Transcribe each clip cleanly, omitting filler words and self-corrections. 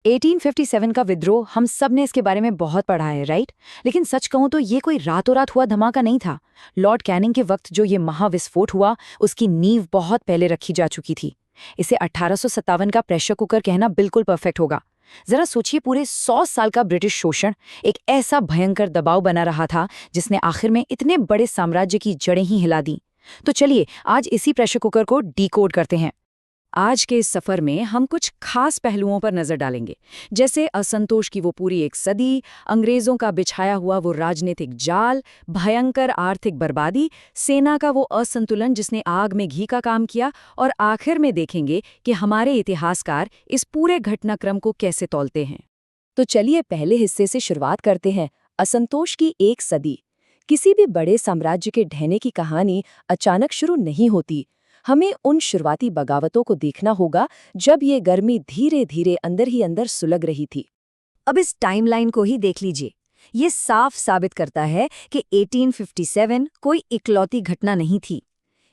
1857 का विद्रोह, हम सब ने इसके बारे में बहुत पढ़ा है, राइट? लेकिन सच कहूं तो ये कोई रातों रात हुआ धमाका नहीं था। लॉर्ड कैनिंग के वक्त जो ये महाविस्फोट हुआ, उसकी नींव बहुत पहले रखी जा चुकी थी। इसे 1857 का प्रेशर कुकर कहना बिल्कुल परफेक्ट होगा। जरा सोचिए, पूरे 100 साल का ब्रिटिश शोषण एक ऐसा भयंकर दबाव बना रहा था जिसने आखिर में इतने बड़े साम्राज्य की जड़ें ही हिला दी। तो चलिए आज इसी प्रेशर कुकर को डिकोड करते हैं। आज के इस सफर में हम कुछ खास पहलुओं पर नजर डालेंगे, जैसे असंतोष की वो पूरी एक सदी, अंग्रेजों का बिछाया हुआ वो राजनीतिक जाल, भयंकर आर्थिक बर्बादी, सेना का वो असंतुलन जिसने आग में घी का काम किया, और आखिर में देखेंगे कि हमारे इतिहासकार इस पूरे घटनाक्रम को कैसे तौलते हैं। तो चलिए पहले हिस्से से शुरुआत करते हैं, असंतोष की एक सदी। किसी भी बड़े साम्राज्य के ढहने की कहानी अचानक शुरू नहीं होती। हमें उन शुरुआती बगावतों को देखना होगा जब ये गर्मी धीरे धीरे अंदर ही अंदर सुलग रही थी। अब इस टाइमलाइन को ही देख लीजिए। ये साफ साबित करता है कि 1857 कोई इकलौती घटना नहीं थी।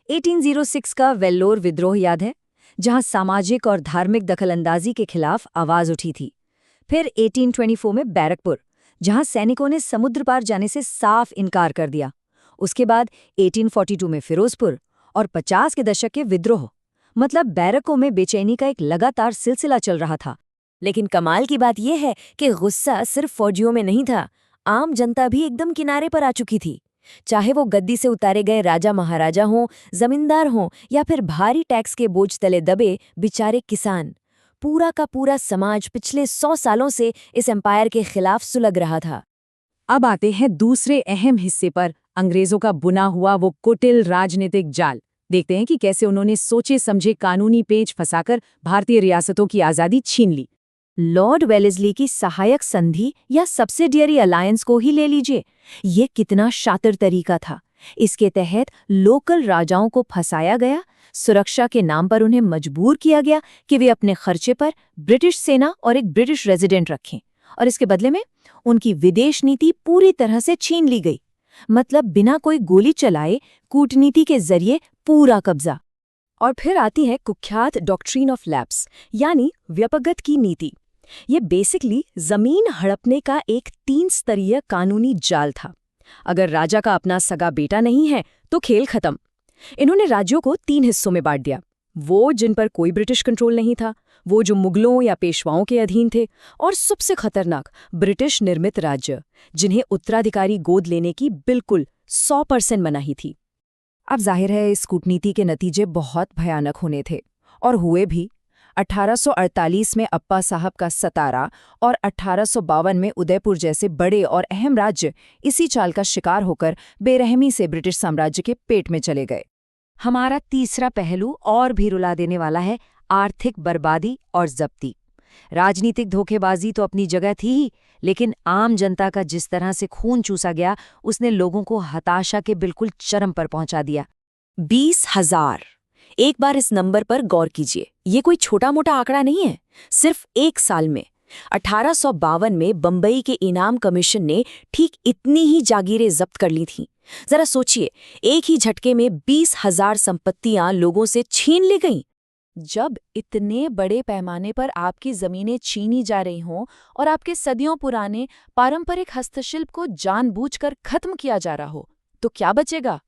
1806 का वेल्लोर विद्रोह याद है, जहां सामाजिक और धार्मिक दखलंदाजी के खिलाफ आवाज उठी थी। फिर 1824 में बैरकपुर, जहां सैनिकों ने समुद्र पार जाने से साफ इनकार कर दिया। उसके बाद 1842 में फिरोजपुर और 50 के दशक के विद्रोह। मतलब बैरकों में बेचैनी का एक लगातार सिलसिला चल रहा था। लेकिन कमाल की बात यह है कि गुस्सा सिर्फ फौजियों में नहीं था, आम जनता भी एकदम किनारे पर आ चुकी थी। चाहे वो गद्दी से उतारे गए राजा महाराजा हों, जमींदार हों, या फिर भारी टैक्स के बोझ तले दबे बेचारे किसान, पूरा का पूरा समाज पिछले 100 सालों से इस एम्पायर के खिलाफ सुलग रहा था। अब आते हैं दूसरे अहम हिस्से पर, अंग्रेजों का बुना हुआ वो कुटिल राजनीतिक जाल। देखते हैं कि कैसे उन्होंने सोचे समझे कानूनी पेच फंसाकर भारतीय रियासतों की आज़ादी छीन ली। लॉर्ड वेलेस्ली की सहायक संधि या सब्सिडियरी अलायंस को ही ले लीजिए। ये कितना शातिर तरीका था। इसके तहत लोकल राजाओं को फंसाया गया, सुरक्षा के नाम पर उन्हें मजबूर किया गया कि वे अपने खर्चे पर ब्रिटिश सेना और एक ब्रिटिश रेजिडेंट रखें, और इसके बदले में उनकी विदेश नीति पूरी तरह से छीन ली गई। मतलब बिना कोई गोली चलाए कूटनीति के जरिए पूरा कब्जा। और फिर आती है कुख्यात डॉक्ट्रिन ऑफ लैप्स, यानी व्यपगत की नीति। ये बेसिकली जमीन हड़पने का एक 3 स्तरीय कानूनी जाल था। अगर राजा का अपना सगा बेटा नहीं है तो खेल खत्म। इन्होंने राज्यों को 3 हिस्सों में बांट दिया, वो जिन पर कोई ब्रिटिश कंट्रोल नहीं था, वो जो मुगलों या पेशवाओं के अधीन थे, और सबसे खतरनाक ब्रिटिश निर्मित राज्य, जिन्हें उत्तराधिकारी गोद लेने की बिल्कुल 100% मनाही थी। अब जाहिर है इस कूटनीति के नतीजे बहुत भयानक होने थे, और हुए भी। 1848 में अप्पा साहब का सतारा और 1852 में उदयपुर जैसे बड़े और अहम राज्य इसी चाल का शिकार होकर बेरहमी से ब्रिटिश साम्राज्य के पेट में चले गए। हमारा तीसरा पहलू और भी रुला देने वाला है, आर्थिक बर्बादी और जब्ती। राजनीतिक धोखेबाजी तो अपनी जगह थी ही, लेकिन आम जनता का जिस तरह से खून चूसा गया, उसने लोगों को हताशा के बिल्कुल चरम पर पहुंचा दिया। 20,000। एक बार इस नंबर पर गौर कीजिए। ये कोई छोटा मोटा आंकड़ा नहीं है। सिर्फ एक साल में 1852 में बंबई के इनाम कमीशन ने ठीक इतनी ही जागीरें जब्त कर ली थीं। जरा सोचिए, एक ही झटके में 20,000 संपत्तियां लोगों से छीन ली गईं। जब इतने बड़े पैमाने पर आपकी जमीनें छीनी जा रही हों और आपके सदियों पुराने पारंपरिक हस्तशिल्प को जानबूझकर खत्म किया जा रहा हो, तो क्या बचेगा?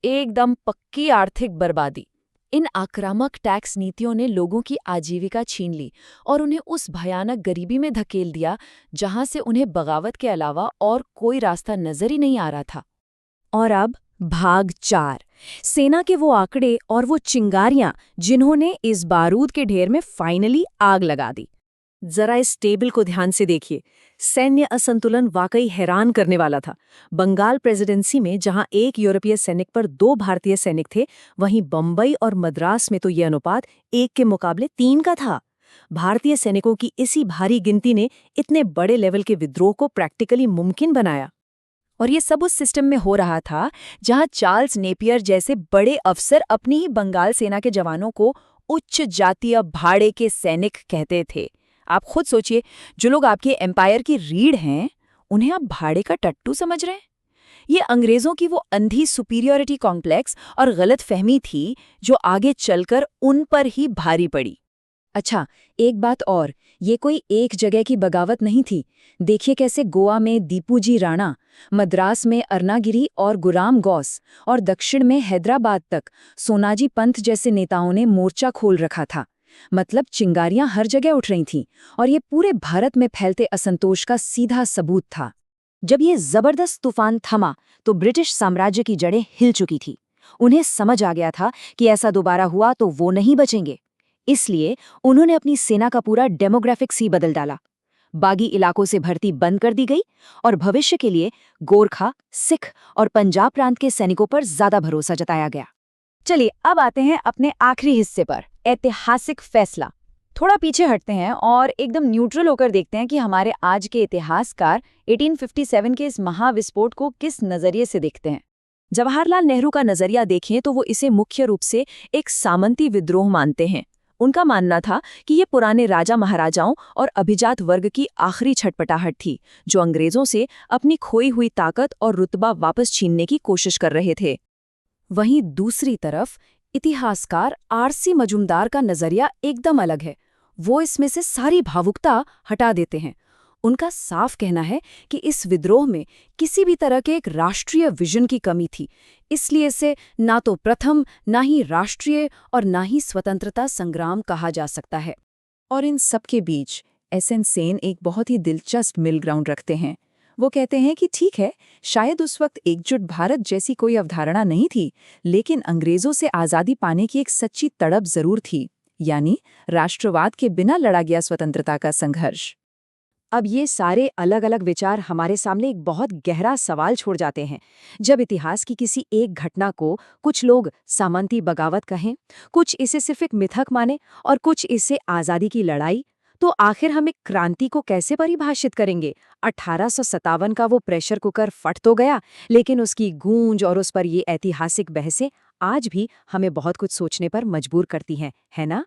एकदम पक्की आर्थिक बर्बादी। इन आक्रामक टैक्स नीतियों ने लोगों की आजीविका छीन ली और उन्हें उस भयानक गरीबी में धकेल दिया जहां से उन्हें बगावत के अलावा और कोई रास्ता नजर ही नहीं आ रहा था। और अब भाग 4, सेना के वो आंकड़े और वो चिंगारियां जिन्होंने इस बारूद के ढेर में फाइनली आग लगा दी। जरा इस टेबल को ध्यान से देखिए। सैन्य असंतुलन वाकई हैरान करने वाला था। बंगाल प्रेसिडेंसी में जहां एक यूरोपीय सैनिक पर 2 भारतीय सैनिक थे, वहीं बंबई और मद्रास में तो ये अनुपात 1 के मुकाबले 3 का था। भारतीय सैनिकों की इसी भारी गिनती ने इतने बड़े लेवल के विद्रोह को प्रैक्टिकली मुमकिन बनाया। और ये सब उस सिस्टम में हो रहा था जहां चार्ल्स नेपियर जैसे बड़े अफसर अपनी ही बंगाल सेना के जवानों को उच्च जातीय भाड़े के सैनिक कहते थे। आप खुद सोचिए, जो लोग आपके एम्पायर की रीढ़ हैं, उन्हें आप भाड़े का टट्टू समझ रहे हैं। ये अंग्रेजों की वो अंधी सुपीरियरिटी कॉम्प्लेक्स और गलत फहमी थी जो आगे चलकर उन पर ही भारी पड़ी। अच्छा, एक बात और, ये कोई एक जगह की बगावत नहीं थी। देखिए कैसे गोवा में दीपूजी राणा, मद्रास में अर्नागिरी और गुराम गौस और दक्षिण में हैदराबाद तक सोनाजी पंथ जैसे नेताओं ने मोर्चा खोल रखा था। मतलब चिंगारियां हर जगह उठ रही थीं और ये पूरे भारत में फैलते असंतोष का सीधा सबूत था। जब ये जबरदस्त तूफान थमा तो ब्रिटिश साम्राज्य की जड़ें हिल चुकी थी। उन्हें समझ आ गया था कि ऐसा दोबारा हुआ तो वो नहीं बचेंगे। इसलिए उन्होंने अपनी सेना का पूरा डेमोग्राफिक्स ही बदल डाला। बागी इलाकों से भर्ती बंद कर दी गई और भविष्य के लिए गोरखा, सिख और पंजाब प्रांत के सैनिकों पर ज्यादा भरोसा जताया गया। चलिए अब आते हैं अपने आखिरी हिस्से पर, ऐतिहासिक फैसला। थोड़ा पीछे हटते हैं और एकदम न्यूट्रल होकर देखते हैं कि हमारे आज के इतिहासकार 1857 के इस महाविस्फोट को किस नजरिए से देखते हैं। जवाहरलाल नेहरू का नजरिया देखें तो वो इसे मुख्य रूप से एक सामंती विद्रोह मानते हैं। उनका मानना था कि ये पुराने राजा महाराजाओं और अभिजात वर्ग की आखिरी छटपटाहट थी, जो अंग्रेजों से अपनी खोई हुई ताकत और रुतबा वापस छीनने की कोशिश कर रहे थे। वहीं दूसरी तरफ इतिहासकार आरसी मजूमदार का नजरिया एकदम अलग है। वो इसमें से सारी भावुकता हटा देते हैं। उनका साफ कहना है कि इस विद्रोह में किसी भी तरह के एक राष्ट्रीय विजन की कमी थी, इसलिए इसे ना तो प्रथम, ना ही राष्ट्रीय और ना ही स्वतंत्रता संग्राम कहा जा सकता है। और इन सब के बीच एसएन सेन एक बहुत ही दिलचस्प मिल ग्राउंड रखते हैं। वो कहते हैं कि ठीक है, शायद उस वक्त एकजुट भारत जैसी कोई अवधारणा नहीं थी, लेकिन अंग्रेजों से आज़ादी पाने की एक सच्ची तड़प जरूर थी, यानी राष्ट्रवाद के बिना लड़ा गया स्वतंत्रता का संघर्ष। अब ये सारे अलग अलग विचार हमारे सामने एक बहुत गहरा सवाल छोड़ जाते हैं। जब इतिहास की किसी एक घटना को कुछ लोग सामंती बगावत कहें, कुछ इसे सिर्फ एक मिथक माने और कुछ इसे आज़ादी की लड़ाई, तो आखिर हम एक क्रांति को कैसे परिभाषित करेंगे? 1857 का वो प्रेशर कुकर फट तो गया, लेकिन उसकी गूंज और उस पर ये ऐतिहासिक बहसें आज भी हमें बहुत कुछ सोचने पर मजबूर करती हैं, है ना?